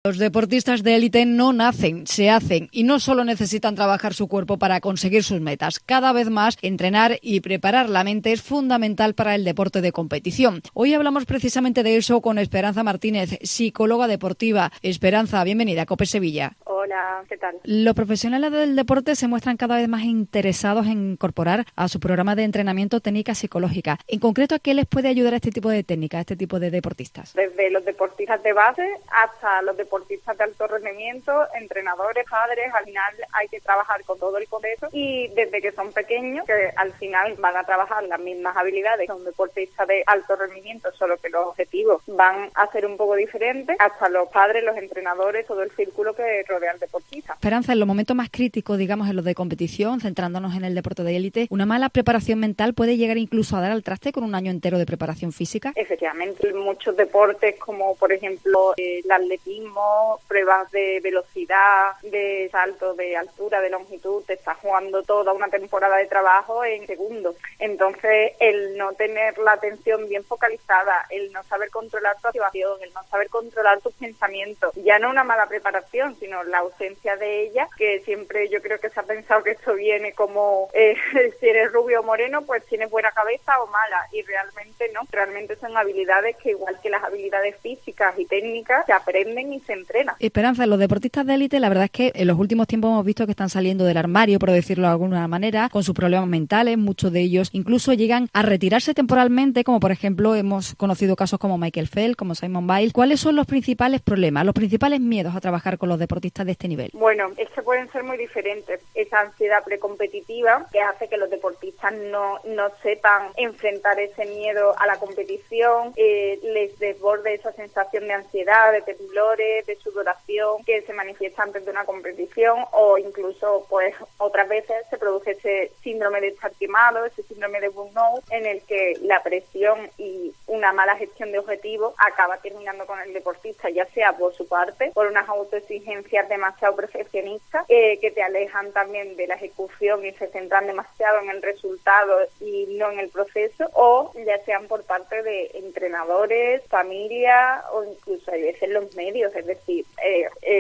Los deportistas de élite no nacen, se hacen y no solo necesitan trabajar su cuerpo para conseguir sus metas. Cada vez más, entrenar y preparar la mente es fundamental para el deporte de competición. Hoy hablamos precisamente de eso con Esperanza Martínez, psicóloga deportiva. Esperanza, bienvenida a COPE Sevilla. Hola, ¿qué tal? Los profesionales del deporte se muestran cada vez más interesados en incorporar a su programa de entrenamiento técnicas psicológicas. En concreto, ¿a qué les puede ayudar a este tipo de técnicas, a este tipo de deportistas? Desde los deportistas de base hasta los deportistas de alto rendimiento, entrenadores, padres, al final hay que trabajar con todo el contexto y desde que son pequeños, que al final van a trabajar las mismas habilidades que un deportista de alto rendimiento, solo que los objetivos van a ser un poco diferentes, hasta los padres, los entrenadores, todo el círculo que rodea al deportista. Esperanza, en los momentos más críticos, digamos, en los de competición, centrándonos en el deporte de élite, ¿una mala preparación mental puede llegar incluso a dar al traste con un año entero de preparación física? Efectivamente, muchos deportes como por ejemplo el atletismo, pruebas de velocidad, de salto de altura, de longitud, te estás jugando toda una temporada de trabajo en segundos. Entonces, el no tener la atención bien focalizada, el no saber controlar tu activación, el no saber controlar tus pensamientos, ya no una mala preparación, sino la ausencia de ella, que siempre yo creo que se ha pensado que esto viene como si eres rubio o moreno, pues tienes buena cabeza o mala, y realmente no, realmente son habilidades que igual que las habilidades físicas y técnicas se aprenden y se entrenan. Esperanza, los deportistas de élite, la verdad es que en los últimos tiempos hemos visto que están saliendo del armario, por decirlo de alguna manera, con sus problemas mentales. Muchos de ellos incluso llegan a retirarse temporalmente, como por ejemplo hemos conocido casos como Michael Phelps, como Simone Biles. ¿Cuáles son los principales problemas, los principales miedos a trabajar con los deportistas de este nivel? Bueno, es que pueden ser muy diferentes. Esa ansiedad precompetitiva que hace que los deportistas no sepan enfrentar ese miedo a la competición, les desborde esa sensación de ansiedad, de temblores, de sudoración que se manifiesta antes de una competición, o incluso pues otras veces se produce ese síndrome de estar quemado, ese síndrome de burnout, en el que la presión y una mala gestión de objetivos acaba terminando con el deportista, ya sea por su parte, por unas autoexigencias demasiado perfeccionistas que te alejan también de la ejecución y se centran demasiado en el resultado y no en el proceso, o ya sean por parte de entrenadores, familia o incluso hay veces los medios, es decir,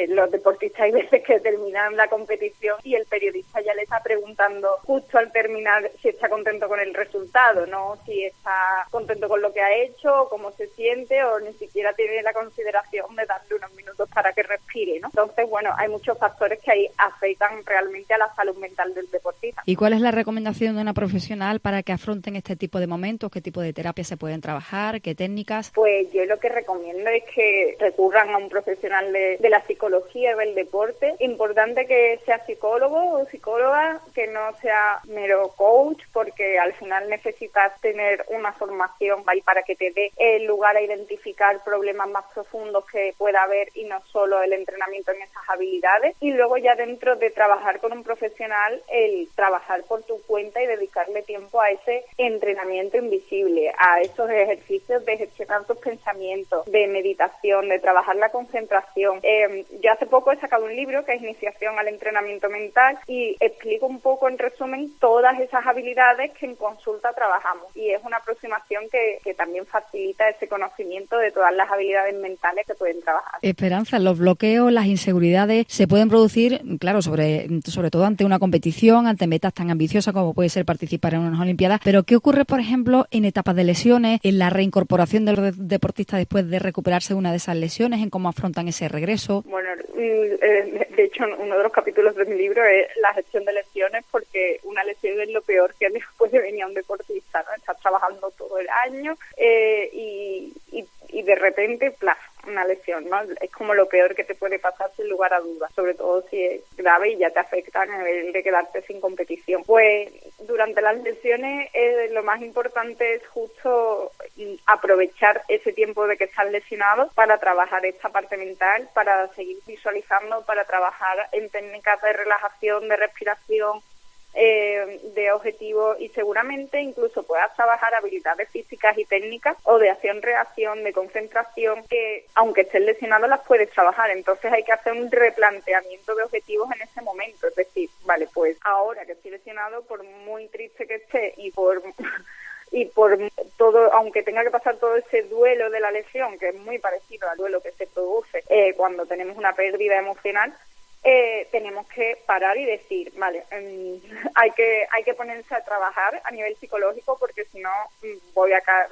los deportistas hay veces que terminan la competición y el periodista ya le está preguntando justo al terminar si está contento con el resultado, no si está contento con lo que ha hecho, o cómo se siente, o ni siquiera tiene la consideración de darle unos minutos para que respire, ¿no? Entonces, bueno, hay muchos factores que ahí afectan realmente a la salud mental del deportista. ¿Y cuál es la recomendación de una profesional para que afronten este tipo de momentos? ¿Qué tipo de terapia se pueden trabajar? ¿Qué técnicas? Pues yo lo que recomiendo es que recurran a un profesional de la psicología y del deporte. Importante que sea psicólogo o psicóloga, que no sea mero coach, porque al final necesitas tener una formación ahí para que te dé el lugar a identificar problemas más profundos que pueda haber y no solo el entrenamiento en esas habilidades. Y luego ya dentro de trabajar con un profesional, el trabajar por tu cuenta y dedicarle tiempo a ese entrenamiento invisible, a esos ejercicios de gestionar tus pensamientos, de meditación, de trabajar la concentración. Yo hace poco he sacado un libro que es Iniciación al Entrenamiento Mental y explico un poco en resumen todas esas habilidades que en consulta trabajamos, y es una aproximación que también facilita ese conocimiento de todas las habilidades mentales que pueden trabajar. Esperanza, los bloqueos, las inseguridades se pueden producir, claro, sobre todo ante una competición, ante metas tan ambiciosas como puede ser participar en unas Olimpiadas, pero ¿qué ocurre, por ejemplo, en etapas de lesiones, en la reincorporación de los deportistas después de recuperarse de una de esas lesiones, en cómo afrontan ese regreso? Bueno, de hecho, uno de los capítulos de mi libro es la gestión de lesiones, porque una lesión es lo peor que después de venir a un deportista, ¿no? Estás trabajando todo el año y de repente, ¡plaf!, una lesión, ¿no? Es como lo peor que te puede pasar sin lugar a dudas, sobre todo si es grave y ya te afecta a nivel de quedarte sin competición. Pues durante las lesiones lo más importante es justo aprovechar ese tiempo de que estás lesionado para trabajar esta parte mental, para seguir visualizando, para trabajar en técnicas de relajación, de respiración, de objetivos, y seguramente incluso puedas trabajar habilidades físicas y técnicas o de acción-reacción, de concentración, que aunque estés lesionado las puedes trabajar. Entonces hay que hacer un replanteamiento de objetivos en ese momento, es decir, vale, pues ahora que estoy lesionado, por muy triste que esté y por y por todo, aunque tenga que pasar todo ese duelo de la lesión, que es muy parecido al duelo que se produce cuando tenemos una pérdida emocional, tenemos que parar y decir, vale, hay que ponerse a trabajar a nivel psicológico, porque si no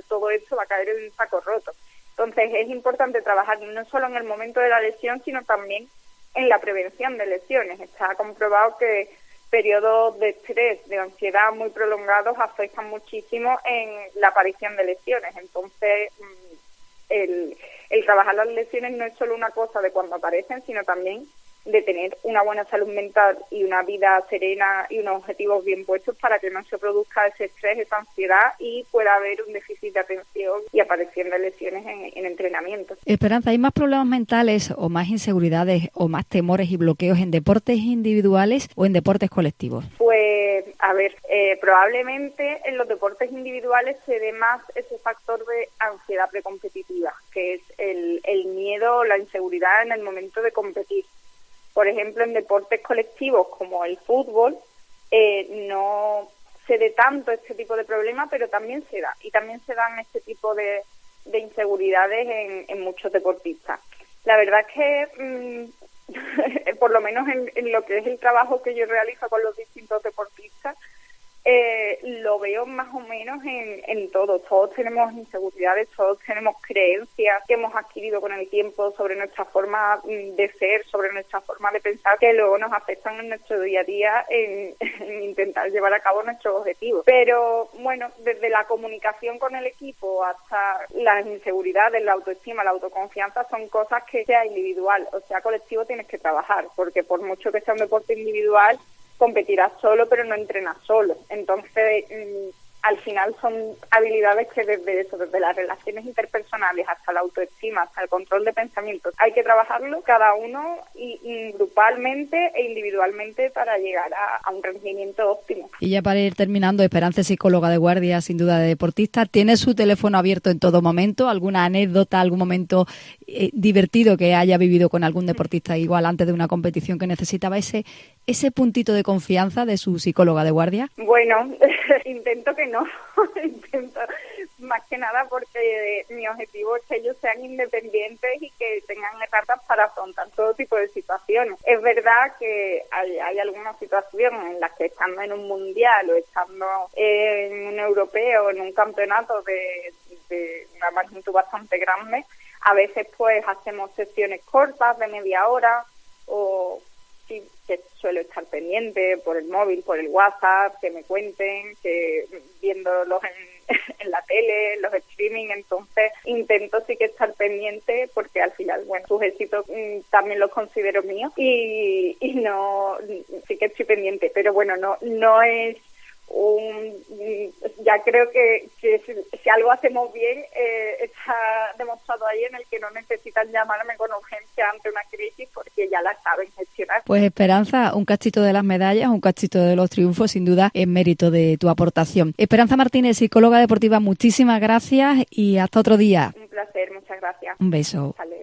todo esto va a caer en un saco roto. Entonces es importante trabajar no solo en el momento de la lesión, sino también en la prevención de lesiones. Está comprobado que periodos de estrés, de ansiedad muy prolongados afectan muchísimo en la aparición de lesiones. Entonces el trabajar las lesiones no es solo una cosa de cuando aparecen, sino también de tener una buena salud mental y una vida serena y unos objetivos bien puestos para que no se produzca ese estrés, esa ansiedad y pueda haber un déficit de atención y aparición de lesiones en entrenamiento. Esperanza, ¿hay más problemas mentales o más inseguridades o más temores y bloqueos en deportes individuales o en deportes colectivos? Pues, a ver, probablemente en los deportes individuales se dé más ese factor de ansiedad precompetitiva, que es el miedo o la inseguridad en el momento de competir. Por ejemplo, en deportes colectivos como el fútbol, no se dé tanto este tipo de problemas, pero también se da. Y también se dan este tipo de inseguridades en muchos deportistas. La verdad es que, por lo menos en lo que es el trabajo que yo realizo con los distintos deportistas, lo veo más o menos en todo. Todos tenemos inseguridades, todos tenemos creencias que hemos adquirido con el tiempo sobre nuestra forma de ser, sobre nuestra forma de pensar, que luego nos afectan en nuestro día a día en intentar llevar a cabo nuestros objetivos. Pero bueno, desde la comunicación con el equipo hasta las inseguridades, la autoestima, la autoconfianza, son cosas que sea individual o sea colectivo tienes que trabajar, porque por mucho que sea un deporte individual, competirás solo, pero no entrenas solo. Entonces, al final son habilidades que desde las relaciones interpersonales hasta la autoestima, hasta el control de pensamientos, hay que trabajarlo cada uno y grupalmente e individualmente para llegar a un rendimiento óptimo. Y ya para ir terminando, Esperanza es psicóloga de guardia, sin duda de deportista. ¿Tiene su teléfono abierto en todo momento? ¿Alguna anécdota, algún momento divertido que haya vivido con algún deportista igual antes de una competición que necesitaba ese puntito de confianza de su psicóloga de guardia? Bueno, intento que no, intento más que nada porque mi objetivo es que ellos sean independientes y que tengan herramientas para afrontar todo tipo de situaciones. Es verdad que hay algunas situaciones en las que estando en un mundial o estando en un europeo, en un campeonato de una magnitud bastante grande, a veces pues hacemos sesiones cortas de media hora o sí, que suelo estar pendiente por el móvil, por el WhatsApp, que me cuenten, que viéndolos en la tele, los streaming. Entonces intento sí que estar pendiente porque al final, bueno, sus éxitos también los considero míos y no, sí que estoy pendiente, pero bueno, no es ya creo que si algo hacemos bien está demostrado ahí, en el que no necesitan llamarme con urgencia ante una crisis porque ya la saben gestionar. Pues Esperanza, un cachito de las medallas, un cachito de los triunfos, sin duda es mérito de tu aportación. Esperanza Martínez, psicóloga deportiva, muchísimas gracias y hasta otro día. Un placer, muchas gracias. Un beso. Hasta luego.